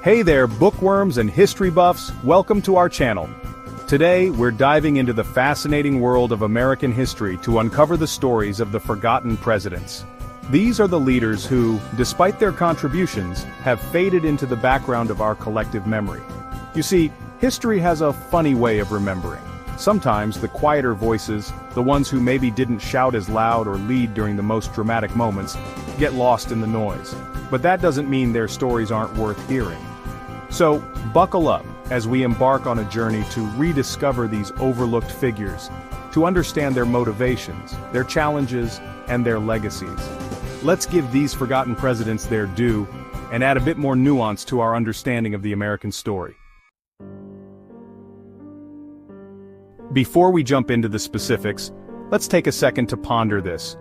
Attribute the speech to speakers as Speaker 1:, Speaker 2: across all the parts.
Speaker 1: Hey there, bookworms and history buffs, welcome to our channel. Today, we're diving into the fascinating world of American history to uncover the stories of the forgotten presidents. These are the leaders who, despite their contributions, have faded into the background of our collective memory. You see, history has a funny way of remembering. Sometimes the quieter voices, the ones who maybe didn't shout as loud or lead during the most dramatic moments, get lost in the noise. But that doesn't mean their stories aren't worth hearing. So, buckle up as we embark on a journey to rediscover these overlooked figures, to understand their motivations, their challenges, and their legacies. Let's give these forgotten presidents their due, and add a bit more nuance to our understanding of the American story. Before we jump into the specifics, let's take a second to ponder this.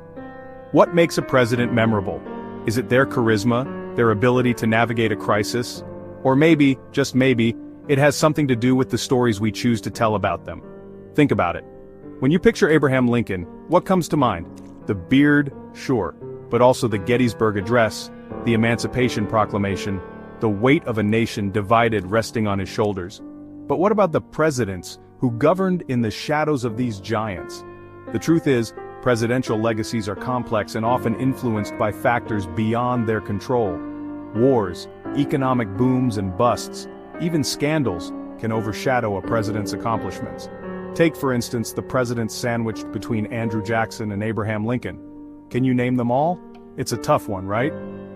Speaker 1: What makes a president memorable? Is it their charisma, their ability to navigate a crisis? Or maybe, just maybe, it has something to do with the stories we choose to tell about them. Think about it. When you picture Abraham Lincoln, what comes to mind? The beard, sure, but also the Gettysburg Address, the Emancipation Proclamation, the weight of a nation divided resting on his shoulders. But what about the presidents who governed in the shadows of these giants? The truth is, presidential legacies are complex and often influenced by factors beyond their control. Wars, economic booms and busts, even scandals, can overshadow a president's accomplishments. Take, for instance, the presidents sandwiched between Andrew Jackson and Abraham Lincoln. Can you name them all? It's a tough one, right?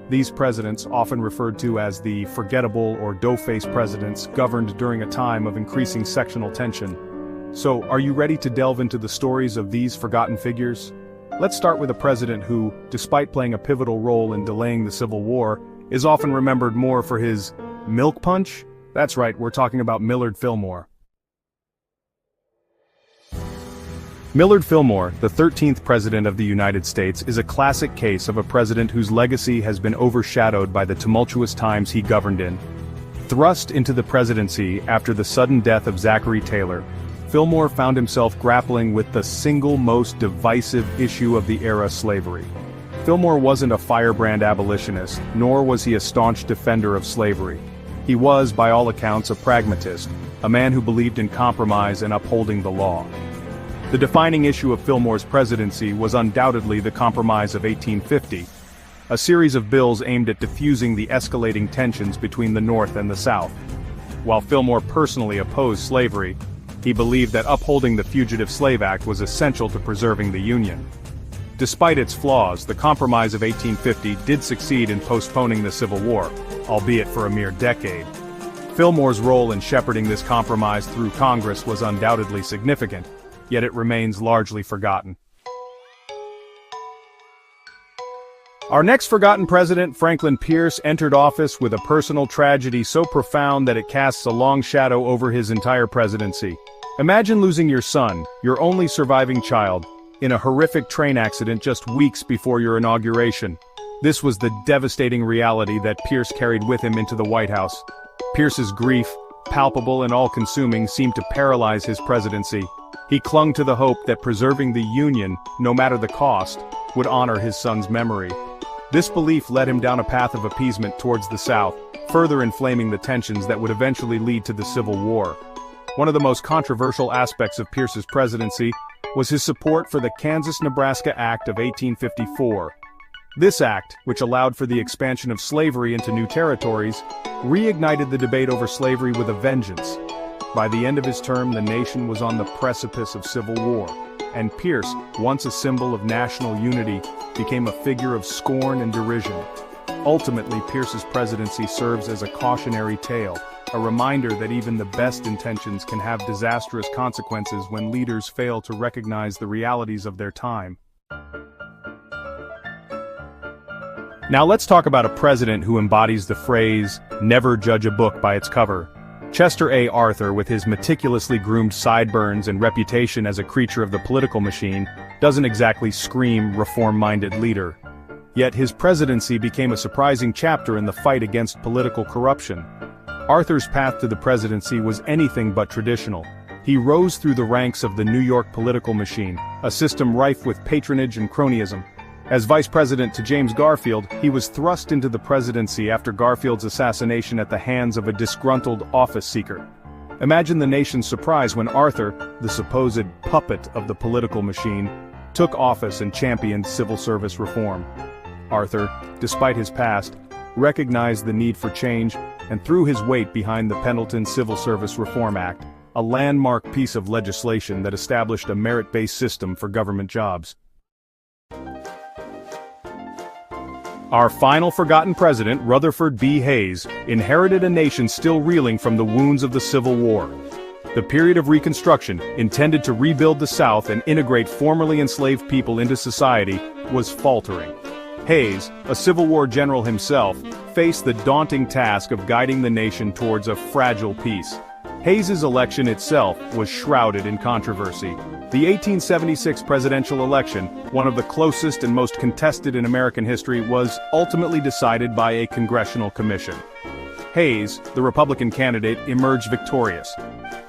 Speaker 1: These presidents, often referred to as the forgettable or dough-faced presidents, governed during a time of increasing sectional tension. So, are you ready to delve into the stories of these forgotten figures? Let's start with a president who, despite playing a pivotal role in delaying the Civil War, is often remembered more for his milk punch? That's right, we're talking about Millard Fillmore. Millard Fillmore, the 13th President of the United States, is a classic case of a president whose legacy has been overshadowed by the tumultuous times he governed in. Thrust into the presidency after the sudden death of Zachary Taylor, Fillmore found himself grappling with the single most divisive issue of the era: slavery. Fillmore wasn't a firebrand abolitionist, nor was he a staunch defender of slavery. He was, by all accounts, a pragmatist, a man who believed in compromise and upholding the law. The defining issue of Fillmore's presidency was undoubtedly the Compromise of 1850, a series of bills aimed at diffusing the escalating tensions between the North and the South. While Fillmore personally opposed slavery, he believed that upholding the Fugitive Slave Act was essential to preserving the Union. Despite its flaws, the Compromise of 1850 did succeed in postponing the Civil War, albeit for a mere decade. Fillmore's role in shepherding this compromise through Congress was undoubtedly significant, yet it remains largely forgotten. Our next forgotten president, Franklin Pierce, entered office with a personal tragedy so profound that it casts a long shadow over his entire presidency. Imagine losing your son, your only surviving child, in a horrific train accident just weeks before your inauguration. This was the devastating reality that Pierce carried with him into the White House. Pierce's grief, palpable and all-consuming, seemed to paralyze his presidency. He clung to the hope that preserving the Union, no matter the cost, would honor his son's memory. This belief led him down a path of appeasement towards the South, further inflaming the tensions that would eventually lead to the Civil War. One of the most controversial aspects of Pierce's presidency was his support for the Kansas-Nebraska Act of 1854. This act, which allowed for the expansion of slavery into new territories, reignited the debate over slavery with a vengeance. By the end of his term, the nation was on the precipice of civil war, and Pierce, once a symbol of national unity, became a figure of scorn and derision. Ultimately, Pierce's presidency serves as a cautionary tale, a reminder that even the best intentions can have disastrous consequences when leaders fail to recognize the realities of their time. Now let's talk about a president who embodies the phrase, "Never judge a book by its cover." Chester A. Arthur, with his meticulously groomed sideburns and reputation as a creature of the political machine, doesn't exactly scream reform-minded leader. Yet his presidency became a surprising chapter in the fight against political corruption. Arthur's path to the presidency was anything but traditional. He rose through the ranks of the New York political machine, a system rife with patronage and cronyism. As vice president to James Garfield, he was thrust into the presidency after Garfield's assassination at the hands of a disgruntled office seeker. Imagine the nation's surprise when Arthur, the supposed puppet of the political machine, took office and championed civil service reform. Arthur, despite his past, recognized the need for change and threw his weight behind the Pendleton Civil Service Reform Act, a landmark piece of legislation that established a merit-based system for government jobs. Our final forgotten president, Rutherford B. Hayes, inherited a nation still reeling from the wounds of the Civil War. The period of Reconstruction, intended to rebuild the South and integrate formerly enslaved people into society, was faltering. Hayes, a Civil War general himself, faced the daunting task of guiding the nation towards a fragile peace. Hayes's election itself was shrouded in controversy. The 1876 presidential election, one of the closest and most contested in American history, was ultimately decided by a congressional commission. Hayes, the Republican candidate, emerged victorious,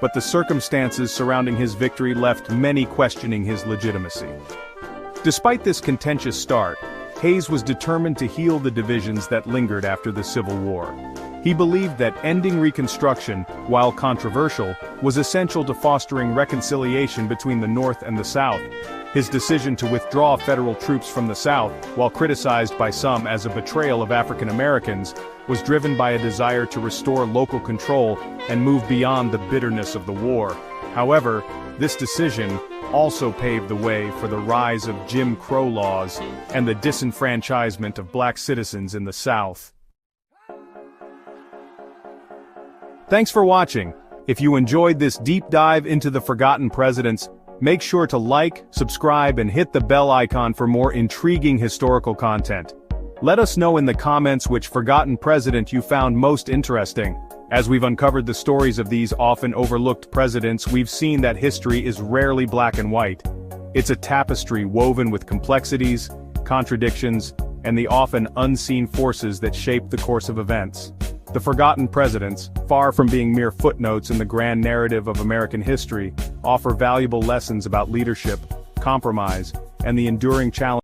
Speaker 1: but the circumstances surrounding his victory left many questioning his legitimacy. Despite this contentious start, Hayes was determined to heal the divisions that lingered after the Civil War. He believed that ending Reconstruction, while controversial, was essential to fostering reconciliation between the North and the South. His decision to withdraw federal troops from the South, while criticized by some as a betrayal of African Americans, was driven by a desire to restore local control and move beyond the bitterness of the war. However, this decision also paved the way for the rise of Jim Crow laws and the disenfranchisement of black citizens in the South. Thanks for watching. If you enjoyed this deep dive into the forgotten presidents, make sure to like, subscribe, and hit the bell icon for more intriguing historical content. Let us know in the comments which forgotten president you found most interesting. As we've uncovered the stories of these often overlooked presidents, we've seen that history is rarely black and white. It's a tapestry woven with complexities, contradictions, and the often unseen forces that shape the course of events. The forgotten presidents, far from being mere footnotes in the grand narrative of American history, offer valuable lessons about leadership, compromise, and the enduring challenge